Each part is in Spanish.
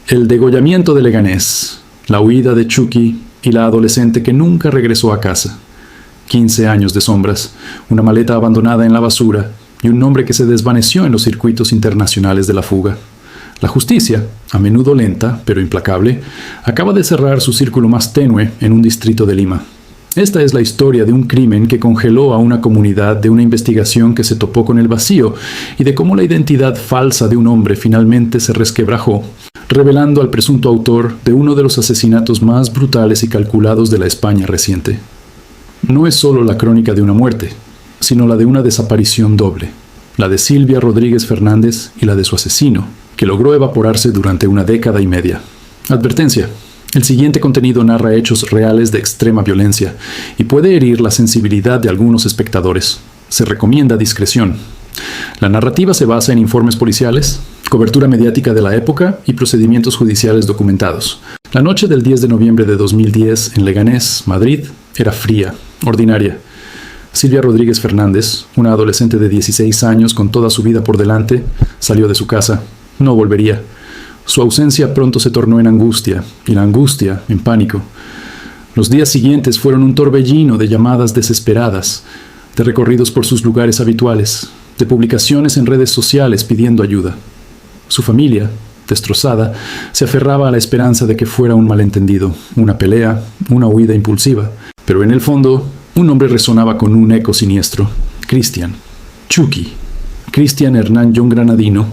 El degollamiento de Leganés, la huida de Chucky y la adolescente que nunca regresó a casa. 15 años de sombras, una maleta abandonada en la basura y un nombre que se desvaneció en los circuitos internacionales de la fuga. La justicia, a menudo lenta pero implacable, acaba de cerrar su círculo más tenue en un distrito de Lima. Esta es la historia de un crimen que congeló a una comunidad, de una investigación que se topó con el vacío y de cómo la identidad falsa de un hombre finalmente se resquebrajó, revelando al presunto autor de uno de los asesinatos más brutales y calculados de la España reciente. No es solo la crónica de una muerte, sino la de una desaparición doble, la de Silvia Rodríguez Fernández y la de su asesino, que logró evaporarse durante una década y media. Advertencia: el siguiente contenido narra hechos reales de extrema violencia y puede herir la sensibilidad de algunos espectadores. Se recomienda discreción. La narrativa se basa en informes policiales, cobertura mediática de la época y procedimientos judiciales documentados. La noche del 10 de noviembre de 2010 en Leganés, Madrid, era fría, ordinaria. Silvia Rodríguez Fernández, una adolescente de 16 años con toda su vida por delante, salió de su casa. No volvería. Su ausencia pronto se tornó en angustia, y la angustia en pánico. Los días siguientes fueron un torbellino de llamadas desesperadas, de recorridos por sus lugares habituales, de publicaciones en redes sociales pidiendo ayuda. Su familia, destrozada, se aferraba a la esperanza de que fuera un malentendido, una pelea, una huida impulsiva. Pero en el fondo, un nombre resonaba con un eco siniestro: Cristian, Chucky. Cristian Hernán John Granadino,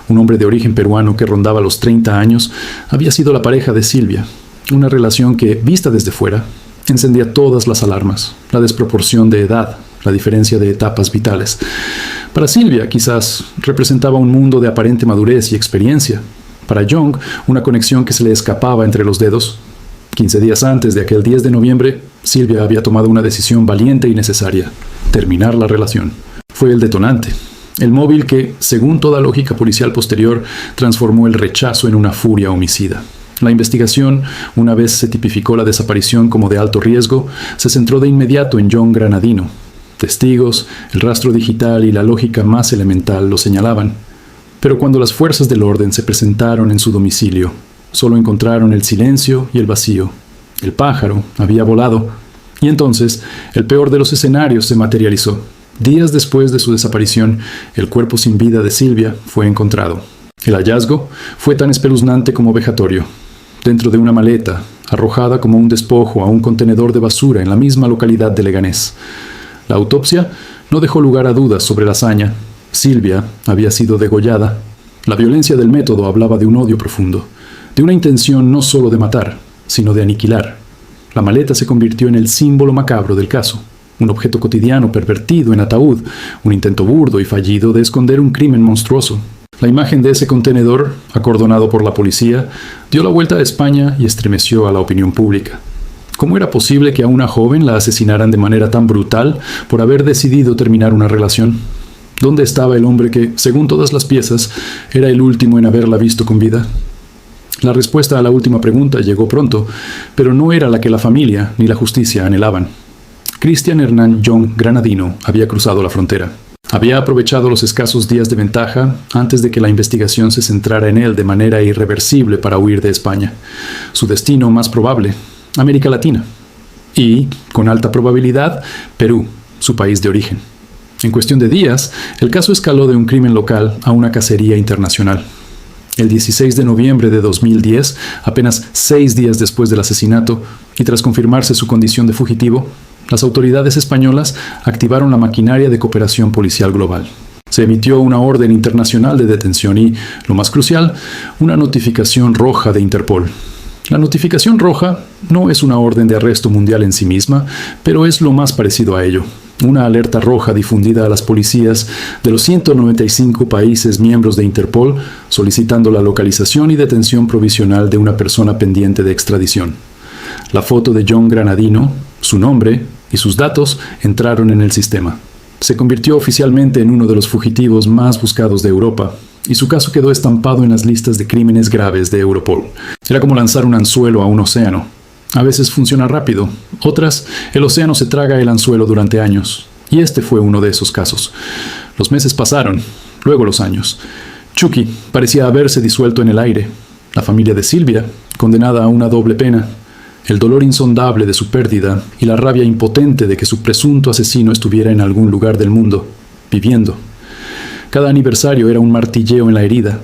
un hombre de origen peruano que rondaba los 30 años, había sido la pareja de Silvia, una relación que, vista desde fuera, encendía todas las alarmas: la desproporción de edad, la diferencia de etapas vitales. Para Silvia, quizás, representaba un mundo de aparente madurez y experiencia. Para John, una conexión que se le escapaba entre los dedos. 15 días antes de aquel 10 de noviembre, Silvia había tomado una decisión valiente y necesaria: terminar la relación. Fue el detonante. El móvil que, según toda lógica policial posterior, transformó el rechazo en una furia homicida. La investigación, una vez se tipificó la desaparición como de alto riesgo, se centró de inmediato en John Granadino. Testigos, el rastro digital y la lógica más elemental lo señalaban. Pero cuando las fuerzas del orden se presentaron en su domicilio, solo encontraron el silencio y el vacío. El pájaro había volado. Y entonces, el peor de los escenarios se materializó. Días después de su desaparición, el cuerpo sin vida de Silvia fue encontrado. El hallazgo fue tan espeluznante como vejatorio. Dentro de una maleta, arrojada como un despojo a un contenedor de basura en la misma localidad de Leganés. La autopsia no dejó lugar a dudas sobre la hazaña. Silvia había sido degollada. La violencia del método hablaba de un odio profundo, de una intención no solo de matar, sino de aniquilar. La maleta se convirtió en el símbolo macabro del caso. Un objeto cotidiano pervertido en ataúd, un intento burdo y fallido de esconder un crimen monstruoso. La imagen de ese contenedor, acordonado por la policía, dio la vuelta a España y estremeció a la opinión pública. ¿Cómo era posible que a una joven la asesinaran de manera tan brutal por haber decidido terminar una relación? ¿Dónde estaba el hombre que, según todas las piezas, era el último en haberla visto con vida? La respuesta a la última pregunta llegó pronto, pero no era la que la familia ni la justicia anhelaban. Cristian Hernán John Granadino había cruzado la frontera. Había aprovechado los escasos días de ventaja antes de que la investigación se centrara en él de manera irreversible para huir de España. Su destino más probable: América Latina. Y, con alta probabilidad, Perú, su país de origen. En cuestión de días, el caso escaló de un crimen local a una cacería internacional. El 16 de noviembre de 2010, apenas 6 días después del asesinato, y tras confirmarse su condición de fugitivo, las autoridades españolas activaron la maquinaria de cooperación policial global. Se emitió una orden internacional de detención y, lo más crucial, una notificación roja de Interpol. La notificación roja no es una orden de arresto mundial en sí misma, pero es lo más parecido a ello. Una alerta roja difundida a las policías de los 195 países miembros de Interpol, solicitando la localización y detención provisional de una persona pendiente de extradición. La foto de John Granadino, su nombre y sus datos entraron en el sistema. Se convirtió oficialmente en uno de los fugitivos más buscados de Europa, y su caso quedó estampado en las listas de crímenes graves de Europol. Era como lanzar un anzuelo a un océano. A veces funciona rápido, otras, el océano se traga el anzuelo durante años. Y este fue uno de esos casos. Los meses pasaron, luego los años. Chucky parecía haberse disuelto en el aire. La familia de Silvia, condenada a una doble pena, el dolor insondable de su pérdida y la rabia impotente de que su presunto asesino estuviera en algún lugar del mundo, viviendo. Cada aniversario era un martilleo en la herida.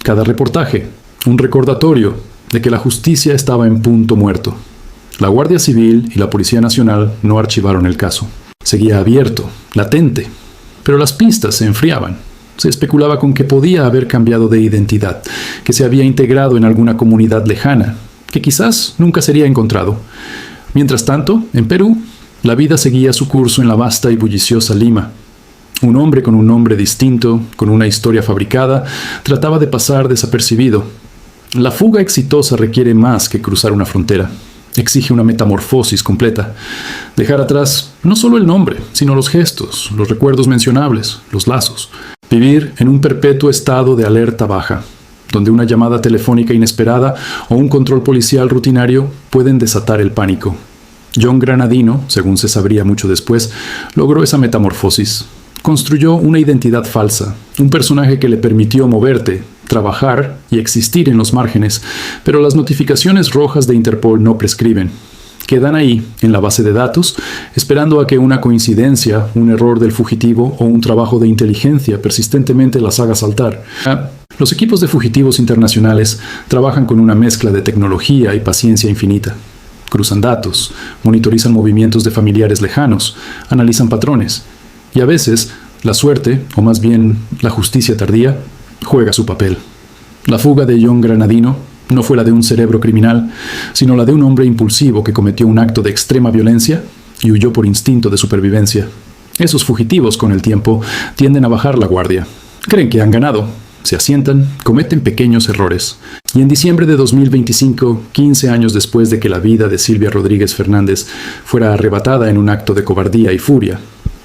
Cada reportaje, un recordatorio de que la justicia estaba en punto muerto. La Guardia Civil y la Policía Nacional no archivaron el caso. Seguía abierto, latente, pero las pistas se enfriaban. Se especulaba con que podía haber cambiado de identidad, que se había integrado en alguna comunidad lejana, que quizás nunca sería encontrado. Mientras tanto, en Perú, la vida seguía su curso en la vasta y bulliciosa Lima. Un hombre con un nombre distinto, con una historia fabricada, trataba de pasar desapercibido. La fuga exitosa requiere más que cruzar una frontera. Exige una metamorfosis completa. Dejar atrás no solo el nombre, sino los gestos, los recuerdos mencionables, los lazos. Vivir en un perpetuo estado de alerta baja, donde una llamada telefónica inesperada o un control policial rutinario pueden desatar el pánico. John Granadino, según se sabría mucho después, logró esa metamorfosis. Construyó una identidad falsa, un personaje que le permitió moverte, trabajar y existir en los márgenes, pero las notificaciones rojas de Interpol no prescriben. Quedan ahí, en la base de datos, esperando a que una coincidencia, un error del fugitivo o un trabajo de inteligencia persistentemente las haga saltar. Los equipos de fugitivos internacionales trabajan con una mezcla de tecnología y paciencia infinita. Cruzan datos, monitorizan movimientos de familiares lejanos, analizan patrones. Y a veces, la suerte, o más bien la justicia tardía, juega su papel. La fuga de John Granadino no fue la de un cerebro criminal, sino la de un hombre impulsivo que cometió un acto de extrema violencia y huyó por instinto de supervivencia. Esos fugitivos, con el tiempo, tienden a bajar la guardia. Creen que han ganado, se asientan, cometen pequeños errores. Y en diciembre de 2025, 15 años después de que la vida de Silvia Rodríguez Fernández fuera arrebatada en un acto de cobardía y furia,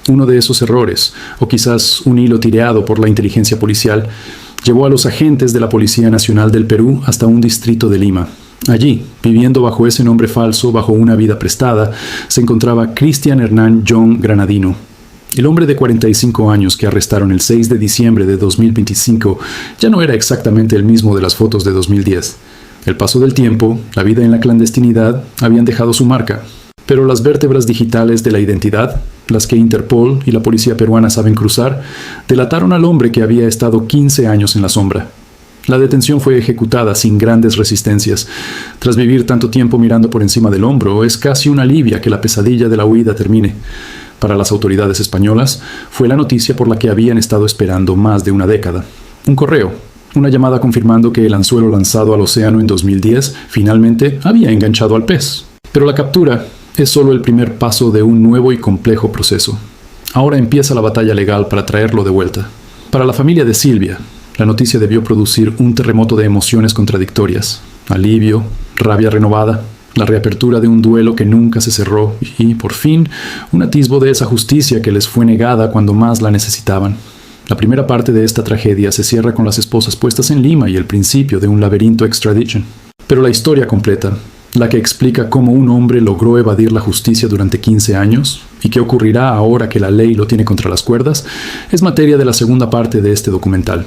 uno de esos errores, o quizás un hilo tireado por la inteligencia policial, llevó a los agentes de la Policía Nacional del Perú hasta un distrito de Lima. Allí, viviendo bajo ese nombre falso, bajo una vida prestada, se encontraba Cristian Hernán John Granadino. El hombre de 45 años que arrestaron el 6 de diciembre de 2025 ya no era exactamente el mismo de las fotos de 2010. El paso del tiempo, la vida en la clandestinidad, habían dejado su marca. Pero las vértebras digitales de la identidad, las que Interpol y la policía peruana saben cruzar, delataron al hombre que había estado 15 años en la sombra. La detención fue ejecutada sin grandes resistencias. Tras vivir tanto tiempo mirando por encima del hombro, es casi un alivio que la pesadilla de la huida termine. Para las autoridades españolas, fue la noticia por la que habían estado esperando más de una década. Un correo, una llamada confirmando que el anzuelo lanzado al océano en 2010 finalmente había enganchado al pez. Pero la captura es solo el primer paso de un nuevo y complejo proceso. Ahora empieza la batalla legal para traerlo de vuelta. Para la familia de Silvia, la noticia debió producir un terremoto de emociones contradictorias. Alivio, rabia renovada, la reapertura de un duelo que nunca se cerró y, por fin, un atisbo de esa justicia que les fue negada cuando más la necesitaban. La primera parte de esta tragedia se cierra con las esposas puestas en Lima y el principio de un laberinto extradition. Pero la historia completa, la que explica cómo un hombre logró evadir la justicia durante 15 años y qué ocurrirá ahora que la ley lo tiene contra las cuerdas, es materia de la segunda parte de este documental.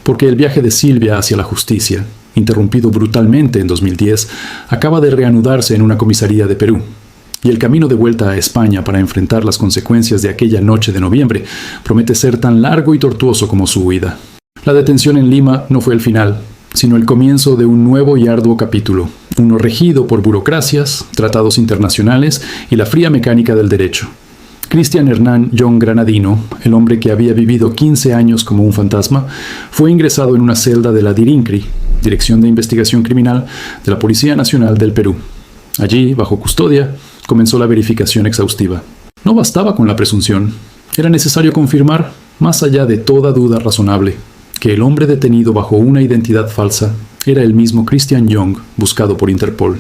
Porque el viaje de Silvia hacia la justicia, interrumpido brutalmente en 2010, acaba de reanudarse en una comisaría de Perú. Y el camino de vuelta a España para enfrentar las consecuencias de aquella noche de noviembre promete ser tan largo y tortuoso como su huida. La detención en Lima no fue el final, sino el comienzo de un nuevo y arduo capítulo, uno regido por burocracias, tratados internacionales y la fría mecánica del derecho. Cristian Hernán John Granadino, el hombre que había vivido 15 años como un fantasma, fue ingresado en una celda de la DIRINCRI, Dirección de Investigación Criminal de la Policía Nacional del Perú. Allí, bajo custodia, comenzó la verificación exhaustiva. No bastaba con la presunción, era necesario confirmar, más allá de toda duda razonable, que el hombre detenido bajo una identidad falsa era el mismo Christian Young, buscado por Interpol.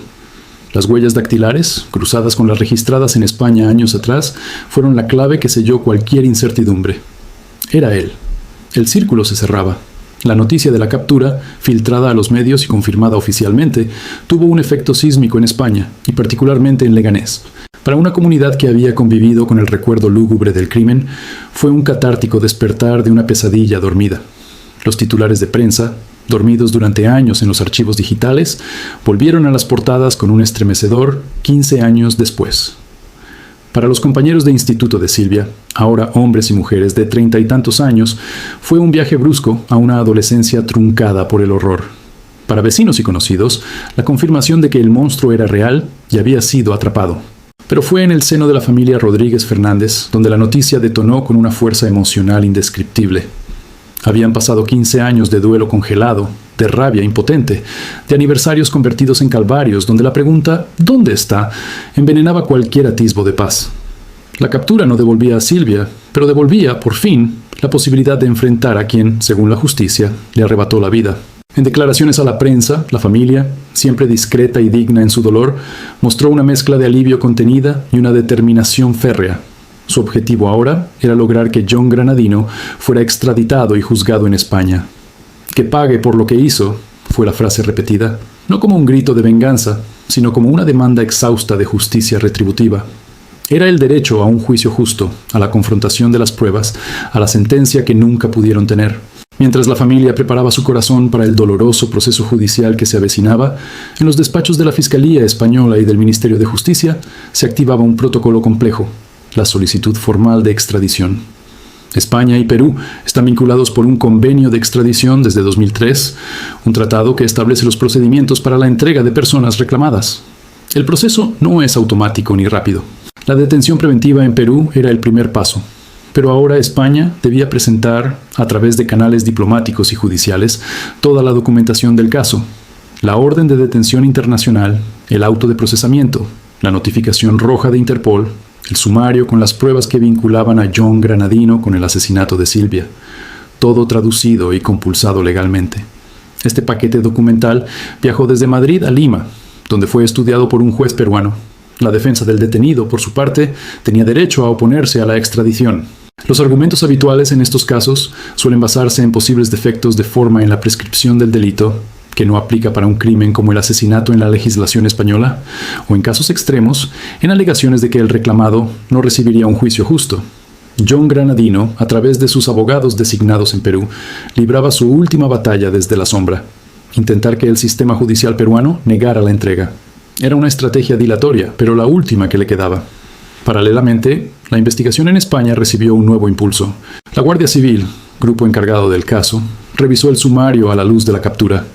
Las huellas dactilares, cruzadas con las registradas en España años atrás, fueron la clave que selló cualquier incertidumbre. Era él. El círculo se cerraba. La noticia de la captura, filtrada a los medios y confirmada oficialmente, tuvo un efecto sísmico en España, y particularmente en Leganés. Para una comunidad que había convivido con el recuerdo lúgubre del crimen, fue un catártico despertar de una pesadilla dormida. Los titulares de prensa, dormidos durante años en los archivos digitales, volvieron a las portadas con un estremecedor 15 años después. Para los compañeros de instituto de Silvia, ahora hombres y mujeres de 30 y tantos años, fue un viaje brusco a una adolescencia truncada por el horror. Para vecinos y conocidos, la confirmación de que el monstruo era real y había sido atrapado. Pero fue en el seno de la familia Rodríguez Fernández donde la noticia detonó con una fuerza emocional indescriptible. Habían pasado 15 años de duelo congelado, de rabia impotente, de aniversarios convertidos en calvarios, donde la pregunta ¿dónde está?, envenenaba cualquier atisbo de paz. La captura no devolvía a Silvia, pero devolvía, por fin, la posibilidad de enfrentar a quien, según la justicia, le arrebató la vida. En declaraciones a la prensa, la familia, siempre discreta y digna en su dolor, mostró una mezcla de alivio contenida y una determinación férrea. Su objetivo ahora era lograr que John Granadino fuera extraditado y juzgado en España. Que pague por lo que hizo, fue la frase repetida, no como un grito de venganza, sino como una demanda exhausta de justicia retributiva. Era el derecho a un juicio justo, a la confrontación de las pruebas, a la sentencia que nunca pudieron tener. Mientras la familia preparaba su corazón para el doloroso proceso judicial que se avecinaba, en los despachos de la Fiscalía Española y del Ministerio de Justicia se activaba un protocolo complejo, la solicitud formal de extradición. España y Perú están vinculados por un convenio de extradición desde 2003, un tratado que establece los procedimientos para la entrega de personas reclamadas. El proceso no es automático ni rápido. La detención preventiva en Perú era el primer paso, pero ahora España debía presentar, a través de canales diplomáticos y judiciales, toda la documentación del caso: la orden de detención internacional, el auto de procesamiento, la notificación roja de Interpol, el sumario con las pruebas que vinculaban a John Granadino con el asesinato de Silvia, todo traducido y compulsado legalmente. Este paquete documental viajó desde Madrid a Lima, donde fue estudiado por un juez peruano. La defensa del detenido, por su parte, tenía derecho a oponerse a la extradición. Los argumentos habituales en estos casos suelen basarse en posibles defectos de forma en la prescripción del delito, que no aplica para un crimen como el asesinato en la legislación española, o en casos extremos, en alegaciones de que el reclamado no recibiría un juicio justo. John Granadino, a través de sus abogados designados en Perú, libraba su última batalla desde la sombra: intentar que el sistema judicial peruano negara la entrega. Era una estrategia dilatoria, pero la última que le quedaba. Paralelamente, la investigación en España recibió un nuevo impulso. La Guardia Civil, grupo encargado del caso, revisó el sumario a la luz de la captura.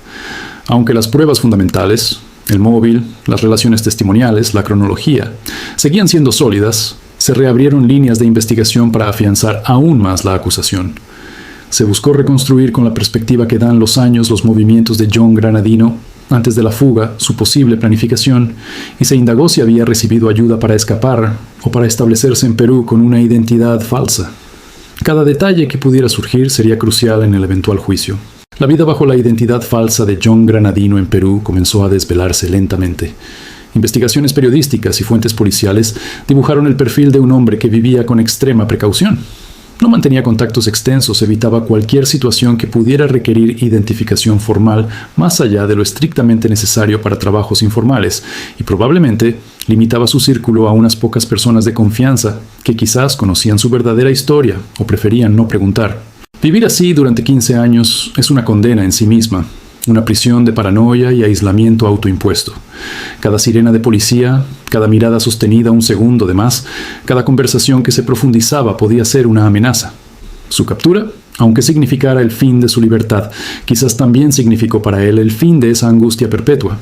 Aunque las pruebas fundamentales, el móvil, las relaciones testimoniales, la cronología, seguían siendo sólidas, se reabrieron líneas de investigación para afianzar aún más la acusación. Se buscó reconstruir con la perspectiva que dan los años los movimientos de John Granadino antes de la fuga, su posible planificación, y se indagó si había recibido ayuda para escapar o para establecerse en Perú con una identidad falsa. Cada detalle que pudiera surgir sería crucial en el eventual juicio. La vida bajo la identidad falsa de John Granadino en Perú comenzó a desvelarse lentamente. Investigaciones periodísticas y fuentes policiales dibujaron el perfil de un hombre que vivía con extrema precaución. No mantenía contactos extensos, evitaba cualquier situación que pudiera requerir identificación formal más allá de lo estrictamente necesario para trabajos informales, y probablemente limitaba su círculo a unas pocas personas de confianza que quizás conocían su verdadera historia o preferían no preguntar. Vivir así durante 15 años es una condena en sí misma, una prisión de paranoia y aislamiento autoimpuesto. Cada sirena de policía, cada mirada sostenida un segundo de más, cada conversación que se profundizaba podía ser una amenaza. Su captura, aunque significara el fin de su libertad, quizás también significó para él el fin de esa angustia perpetua.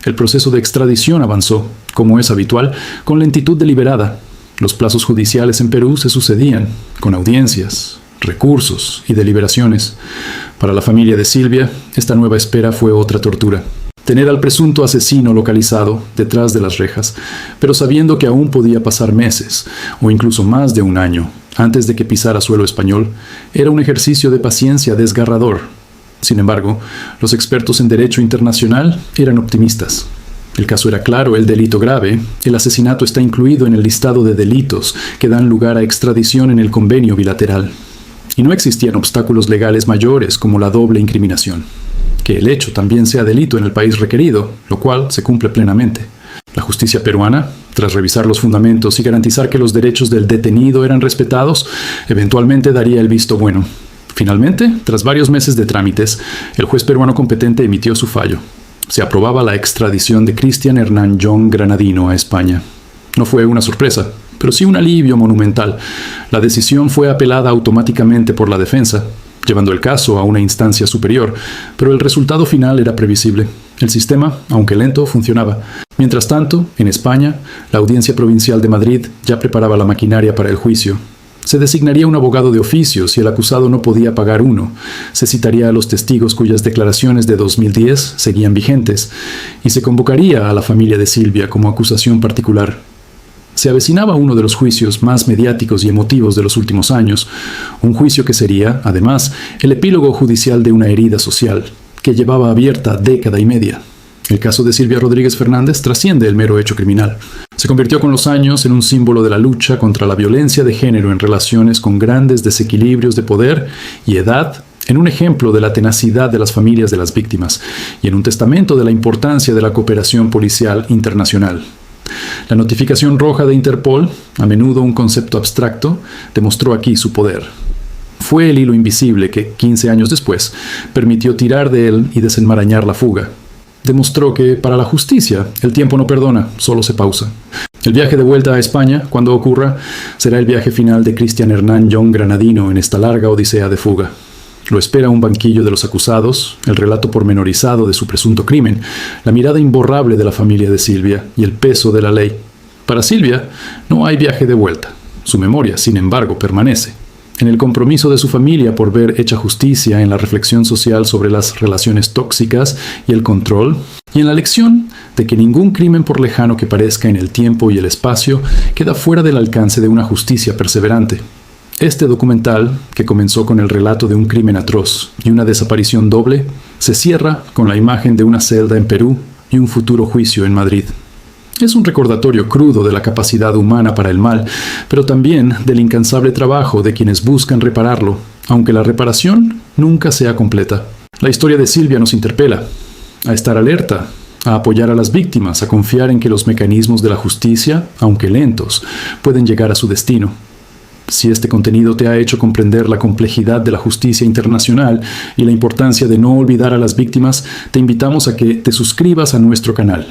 El proceso de extradición avanzó, como es habitual, con lentitud deliberada. Los plazos judiciales en Perú se sucedían, con audiencias, recursos y deliberaciones. Para la familia de Silvia, esta nueva espera fue otra tortura. Tener al presunto asesino localizado detrás de las rejas, pero sabiendo que aún podía pasar meses, o incluso más de un año, antes de que pisara suelo español, era un ejercicio de paciencia desgarrador. Sin embargo, los expertos en derecho internacional eran optimistas. El caso era claro: el delito grave, el asesinato, está incluido en el listado de delitos que dan lugar a extradición en el convenio bilateral. Y no existían obstáculos legales mayores como la doble incriminación. Que el hecho también sea delito en el país requerido, lo cual se cumple plenamente. La justicia peruana, tras revisar los fundamentos y garantizar que los derechos del detenido eran respetados, eventualmente daría el visto bueno. Finalmente, tras varios meses de trámites, el juez peruano competente emitió su fallo. Se aprobaba la extradición de Cristian Hernán John Granadino a España. No fue una sorpresa, pero sí un alivio monumental. La decisión fue apelada automáticamente por la defensa, llevando el caso a una instancia superior, pero el resultado final era previsible. El sistema, aunque lento, funcionaba. Mientras tanto, en España, la Audiencia Provincial de Madrid ya preparaba la maquinaria para el juicio. Se designaría un abogado de oficio si el acusado no podía pagar uno. Se citaría a los testigos cuyas declaraciones de 2010 seguían vigentes, y se convocaría a la familia de Silvia como acusación particular. Se avecinaba uno de los juicios más mediáticos y emotivos de los últimos años, un juicio que sería, además, el epílogo judicial de una herida social, que llevaba abierta década y media. El caso de Silvia Rodríguez Fernández trasciende el mero hecho criminal. Se convirtió con los años en un símbolo de la lucha contra la violencia de género en relaciones con grandes desequilibrios de poder y edad, en un ejemplo de la tenacidad de las familias de las víctimas y en un testamento de la importancia de la cooperación policial internacional. La notificación roja de Interpol, a menudo un concepto abstracto, demostró aquí su poder. Fue el hilo invisible que, 15 años después, permitió tirar de él y desenmarañar la fuga. Demostró que, para la justicia, el tiempo no perdona, solo se pausa. El viaje de vuelta a España, cuando ocurra, será el viaje final de Cristian Hernán John Granadino en esta larga odisea de fuga. Lo espera un banquillo de los acusados, el relato pormenorizado de su presunto crimen, la mirada imborrable de la familia de Silvia y el peso de la ley. Para Silvia, no hay viaje de vuelta. Su memoria, sin embargo, permanece. En el compromiso de su familia por ver hecha justicia en la reflexión social sobre las relaciones tóxicas y el control, y en la lección de que ningún crimen, por lejano que parezca en el tiempo y el espacio, queda fuera del alcance de una justicia perseverante. Este documental, que comenzó con el relato de un crimen atroz y una desaparición doble, se cierra con la imagen de una celda en Perú y un futuro juicio en Madrid. Es un recordatorio crudo de la capacidad humana para el mal, pero también del incansable trabajo de quienes buscan repararlo, aunque la reparación nunca sea completa. La historia de Silvia nos interpela a estar alerta, a apoyar a las víctimas, a confiar en que los mecanismos de la justicia, aunque lentos, pueden llegar a su destino. Si este contenido te ha hecho comprender la complejidad de la justicia internacional y la importancia de no olvidar a las víctimas, te invitamos a que te suscribas a nuestro canal.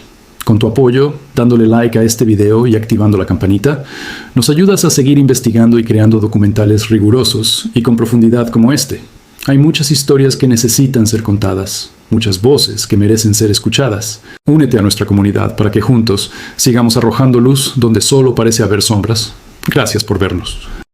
Con tu apoyo, dándole like a este video y activando la campanita, nos ayudas a seguir investigando y creando documentales rigurosos y con profundidad como este. Hay muchas historias que necesitan ser contadas, muchas voces que merecen ser escuchadas. Únete a nuestra comunidad para que juntos sigamos arrojando luz donde solo parece haber sombras. Gracias por vernos.